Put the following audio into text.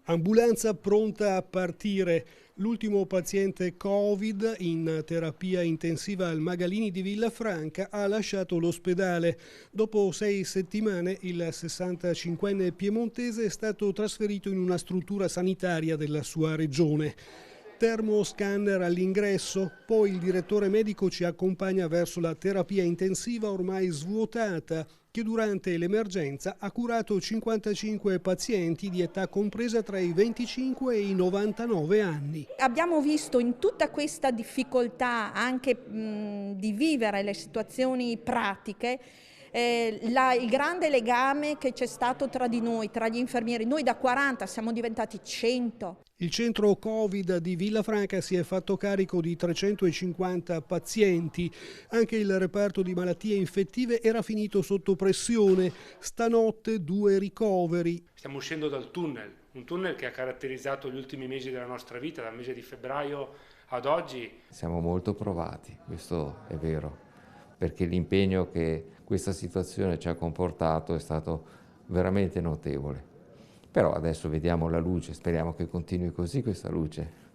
Ambulanza pronta a partire. L'ultimo paziente Covid in terapia intensiva al Magalini di Villafranca ha lasciato l'ospedale. Dopo 6 settimane il 65enne piemontese è stato trasferito in una struttura sanitaria della sua regione. Termoscanner all'ingresso, poi il direttore medico ci accompagna verso la terapia intensiva ormai svuotata, che durante l'emergenza ha curato 55 pazienti di età compresa tra i 25 e i 99 anni. Abbiamo visto in tutta questa difficoltà anche di vivere le situazioni pratiche, il grande legame che c'è stato tra di noi, tra gli infermieri. Noi da 40 siamo diventati 100. Il centro Covid di Villafranca si è fatto carico di 350 pazienti. Anche il reparto di malattie infettive era finito sotto pressione. Stanotte 2 ricoveri. Stiamo uscendo dal tunnel, un tunnel che ha caratterizzato gli ultimi mesi della nostra vita, dal mese di febbraio ad oggi. Siamo molto provati, questo è vero, perché l'impegno che questa situazione ci ha comportato è stato veramente notevole. Però adesso vediamo la luce, speriamo che continui così questa luce.